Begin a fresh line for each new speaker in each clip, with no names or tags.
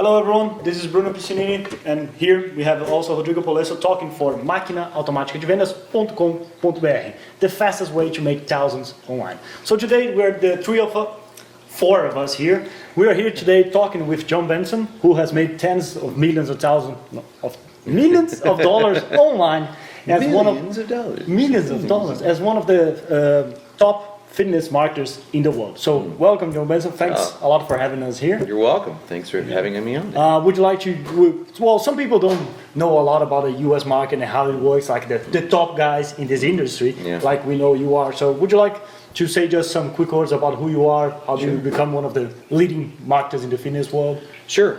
Hello everyone, this is Bruno Piscinini, and here we have also Rodrigo Polesso talking for maquinaautomaticdevendas.com.br, the fastest way to make thousands online. So today we're the four of us here. We are here today talking with John Benson, who has made tens of millions of millions of dollars online as millions of dollars as one of the top fitness marketers in the world. So welcome, John Benson. Thanks a lot for having us here.
You're welcome. Thanks for having me on.
Would you like to, well, some people don't know a lot about the US market and how it works, like the top guys in this industry, like we know you are. So would you like to say just some quick words about who you are, how do you become one of the leading marketers in the fitness world?
Sure.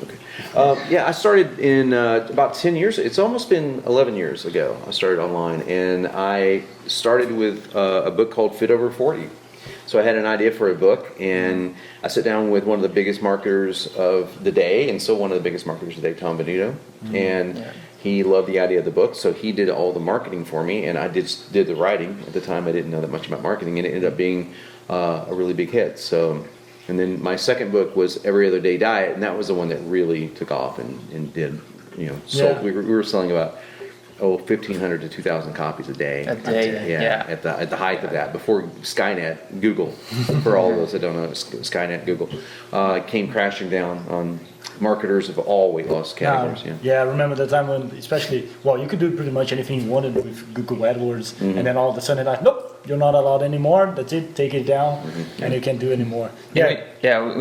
Okay. I started in about 10 years. It's almost been 11 years ago. I started online, and I started with a book called Fit Over 40. So I had an idea for a book, and I sat down with one of the biggest marketers of the day, and still one of the biggest marketers of the day, Tom Benito, and he loved the idea of the book, so he did all the marketing for me, and I did the writing. At the time, I didn't know that much about marketing, and it ended up being a really big hit. So. And then my second book was Every Other Day Diet, and that was the one that really took off and did, sold. We were selling about 1,500 to 2,000 copies a day.
A day,
At the height of that, before Skynet, Google, for all of those that don't know, Skynet, Google, came crashing down on marketers of all weight loss categories.
I remember the time when, especially, you could do pretty much anything you wanted with Google AdWords, and then all of a sudden, nope. You're not allowed anymore. That's it. Take it down, and you can't do anymore.
We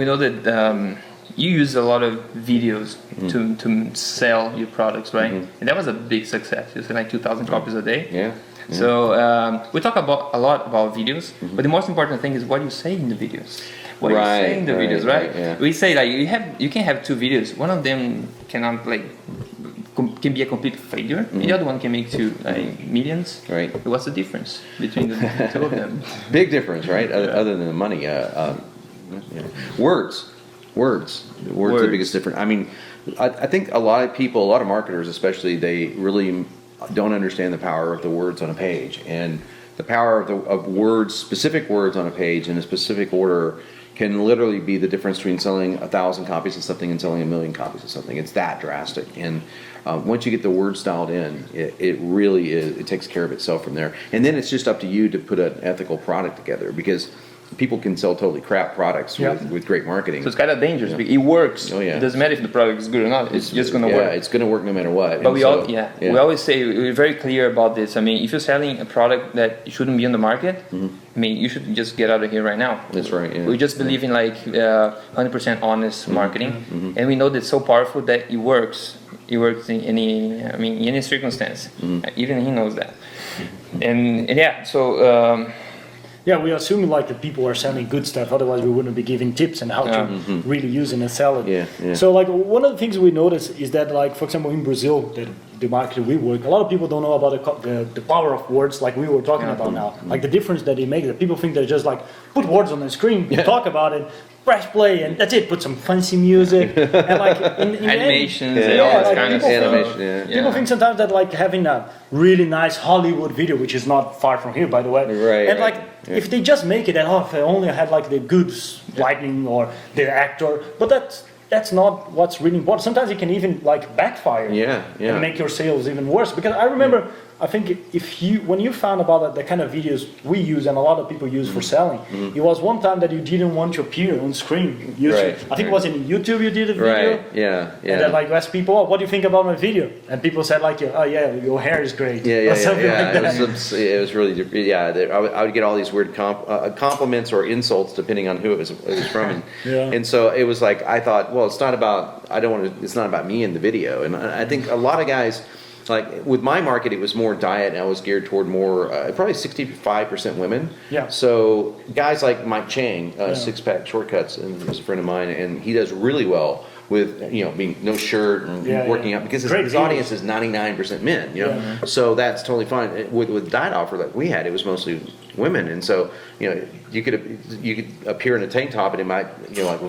know that you use a lot of videos to sell your products, right? And that was a big success. You sell like 2,000 copies a day. So we talk a lot about videos, but the most important thing is what you say in the videos. What you say in the videos, right? We say like you can have two videos. One of them cannot can be a complete failure. The other one can make millions. Right. What's the difference between the two of them?
Big difference, right? Other than the money, words. The words are the biggest difference. I mean, I think a lot of people, a lot of marketers, especially, they really don't understand the power of the words on a page, and the power of words, specific words on a page in a specific order, can literally be the difference between selling 1,000 copies of something and selling 1,000,000 copies of something. It's that drastic. And once you get the words dialed in, it really is. It takes care of itself from there. And then it's just up to you to put an ethical product together, because people can sell totally crap products with great marketing.
So it's kind of dangerous. It works. It doesn't matter if the product is good or not. It's just going to work.
Yeah, it's going to work no matter what.
But we always say, we're very clear about this. I mean, if you're selling a product that shouldn't be on the market, I mean, you should just get out of here right now.
That's right. Yeah.
We just believe in 100% honest marketing, and we know that it's so powerful that it works. It works in any circumstance. Even he knows that.
We assume the people are selling good stuff, otherwise we wouldn't be giving tips on how to really use it and sell it. So one of the things we notice is that for example in Brazil, the market we work, a lot of people don't know about the power of words like we were talking about now. Like the difference that it makes, that people think they're just put words on the screen, talk about it, press play, and that's it. Put some fancy music and in
animations and all this kind of
animation. People think sometimes that having a really nice Hollywood video, which is not far from here, by the way. If they just make it, and if they only had the good lighting or the actor, but that's not what's really important. Sometimes it can even backfire and make your sales even worse. Because I remember, I think when you found about the kind of videos we use and a lot of people use for selling, it was one time that you didn't want to appear on screen. I think it was in YouTube you did a video. And then you asked people, what do you think about my video? And people said your hair is great.
It was really, I would get all these weird compliments or insults depending on who it was from. And so it was I thought, well, it's not about me in the video. And I think a lot of guys, with my market, it was more diet, and I was geared toward more, probably 65% women. So guys like Mike Chang, Six Pack Shortcuts, and he's a friend of mine, and he does really well with being no shirt and working out, because his audience is 99% men. So that's totally fine. With diet offer like we had, it was mostly women, and so you could appear in a tank top and it might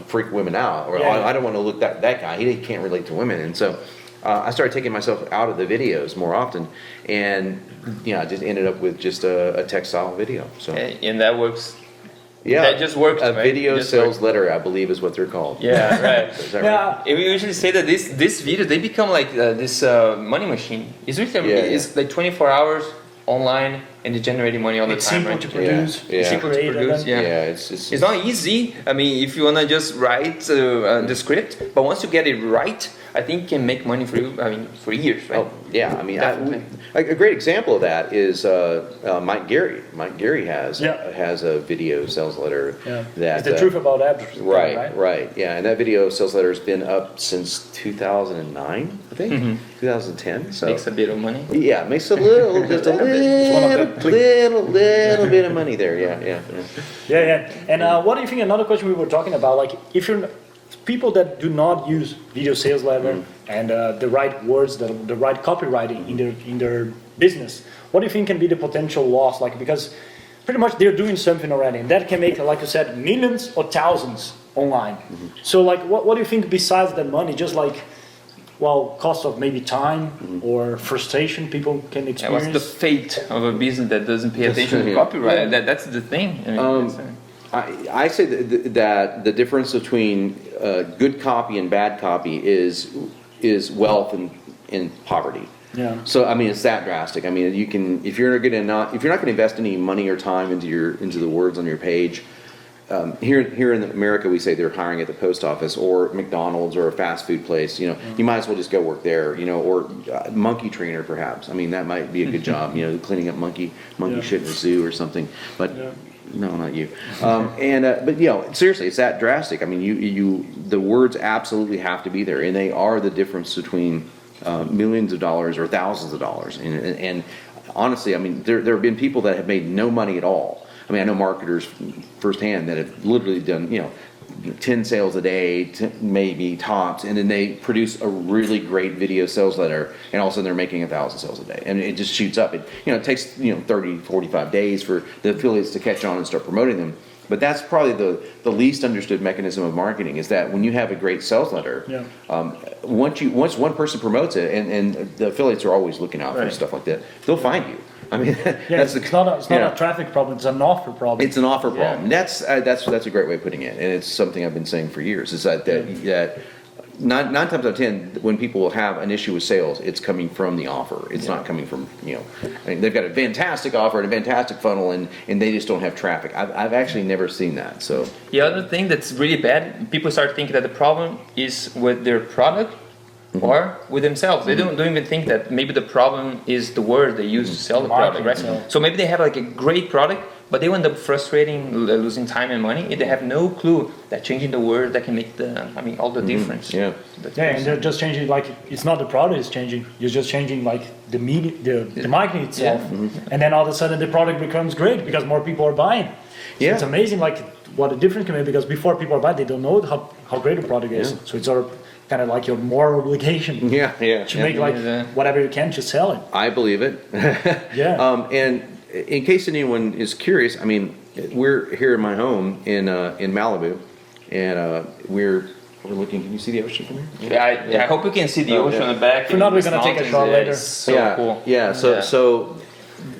freak women out, or I don't want to look that guy. He can't relate to women, and so. I started taking myself out of the videos more often, and I just ended up with just a textile video. So
and that works
Yeah,
that just works.
A
right?
video
Just
sales
works.
letter, I believe, is what they're called.
Yeah, right.
Is that
Yeah.
right?
And we usually say that this video they become like this money machine. It's really it's like 24 hours online and they're generating money all the
It's
time.
simple
Right?
to produce.
Yeah.
It's simple to
create,
produce.
and
Yeah.
Yeah,
It's not easy. I mean, if you wanna just write the script, but once you get it right, I think it can make money for you. I mean, for years, right?
Oh, yeah. I mean,
Definitely.
a great example of that is Mike Gary. Mike Gary has a video sales letter.
Yeah.
That
It's the truth about advertising.
right. Yeah, and that video sales letter has been up since 2009, I think, 2010. So
Makes a bit of money.
yeah, makes a little, just a little bit of money there. Yeah.
And what do you think? Another question we were talking about, like if you're people that do not use video sales letter and the right words, the right copywriting in their business, what do you think can be the potential loss? Like because pretty much they're doing something already, and that can make, like you said, millions or thousands online. So like, what do you think besides that money? Just like, well, cost of maybe time or frustration people can
Yeah,
experience.
what's the fate of a business that doesn't pay attention to copyright? That's the thing. I mean,
I say that the difference between good copy and bad copy is wealth and poverty.
Yeah.
So I mean, it's that drastic. I mean, you can if you're not going to invest any money or time into the words on your page. Here in America, we say they're hiring at the post office or McDonald's or a fast food place. You know, you might as well just go work there. You know, or monkey trainer perhaps. I mean, that might be a good job. You know, cleaning up monkey shit in a zoo or something. But no, not you. But you know, seriously, it's that drastic. I mean, the words absolutely have to be there, and they are the difference between millions of dollars or thousands of dollars. And honestly, I mean, there have been people that have made no money at all. I mean, I know marketers firsthand that have literally done, 10 sales a day, maybe tops, and then they produce a really great video sales letter, and all of a sudden they're making 1,000 sales a day. And it just shoots up. It takes, 30, 45 days for the affiliates to catch on and start promoting them. But that's probably the least understood mechanism of marketing is that when you have a great sales letter, once one person promotes it, and the affiliates are always looking out for stuff like that, they'll find you. I mean,
it's not a traffic problem; it's an offer problem.
It's an offer problem. That's a great way of putting it, and it's something I've been saying for years. Is that nine times out of 10, when people have an issue with sales, it's coming from the offer. It's not coming from I mean, they've got a fantastic offer and a fantastic funnel, and they just don't have traffic. I've actually never seen that. So
the other thing that's really bad, people start thinking that the problem is with their product. Or with themselves. They don't even think that maybe the problem is the word they use to sell the product, right? So maybe they have like a great product, but they end up frustrating, losing time and money, and they have no clue that changing the word that can make all the difference.
Yeah,
and they're just changing, like, it's not the product is changing, you're just changing like the media, the marketing itself, and then all of a sudden the product becomes great because more people are buying. So it's amazing, like, what a difference can make, because before people are buying, they don't know how great a product is. So it's sort of kind of like your moral obligation to make whatever you can to sell it.
I believe it. And in case anyone is curious, I mean, we're here in my home in Malibu, and we're looking. Can you see the ocean from here?
I hope you can see the ocean on the back.
If not, we're gonna take a shot later.
So cool.
Yeah. So,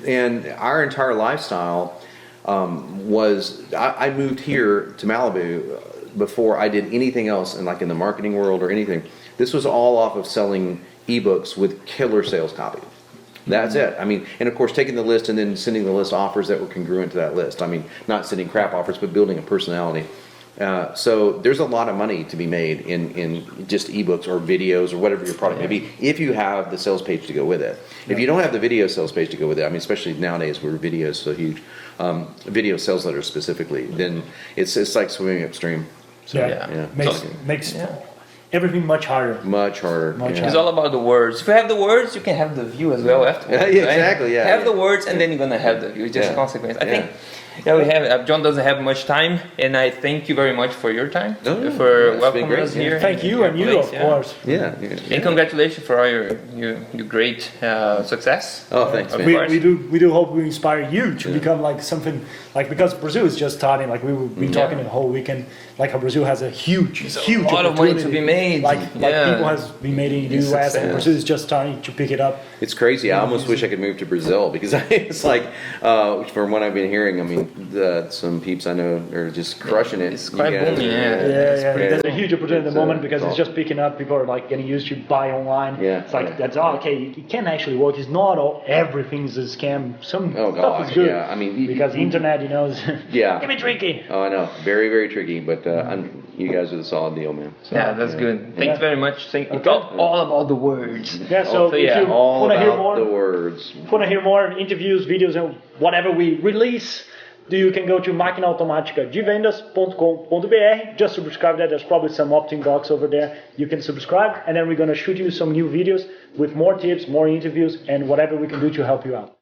and our entire lifestyle was I moved here to Malibu before I did anything else in the marketing world or anything. This was all off of selling ebooks with killer sales copy. That's it. I mean, and of course taking the list and then sending the list offers that were congruent to that list. I mean, not sending crap offers, but building a personality. So there's a lot of money to be made in just ebooks or videos or whatever your product may be, if you have the sales page to go with it. If you don't have the video sales page to go with it, I mean, especially nowadays where video is so huge, video sales letters specifically, then it's like swimming upstream. So,
Makes everything much harder.
Much harder.
It's all about the words. If you have the words, you can have the view as well afterwards.
Exactly. Yeah.
Have the words, and then you're gonna have the view. It's just a consequence. I think. Yeah, we have. John doesn't have much time, and I thank you very much for your time, for welcoming us here.
Thank you, and you, of course.
Yeah.
And congratulations for all your great success.
Oh, thanks, man.
We do hope we inspire you to become like something like, because Brazil is just starting. Like we've been talking the whole weekend, like how Brazil has a huge
lot of money to be made. made.
Like people has been made in the US and Brazil is just starting to pick it up.
It's crazy. I almost wish I could move to Brazil because it's like, from what I've been hearing, I mean, some peeps I know are just crushing it.
It's quite booming,
There's a huge opportunity at the moment because it's just picking up. People are like getting used to buy online. It's like that's okay. It can actually work. It's not all everything's a scam. Some stuff is good.
Yeah, I mean,
because the internet, it can be tricky.
Oh, I know, very, very tricky. But you guys are the solid deal, man. So,
that's good. Thanks very much. We talked all about the words.
Yeah, so if you
all
want to hear
about
more,
the words.
Want to hear more interviews, videos, and whatever we release, you can go to maquinaautomatica.devendas.com.br. Just subscribe there. There's probably some opt-in box over there. You can subscribe, and then we're going to shoot you some new videos with more tips, more interviews, and whatever we can do to help you out.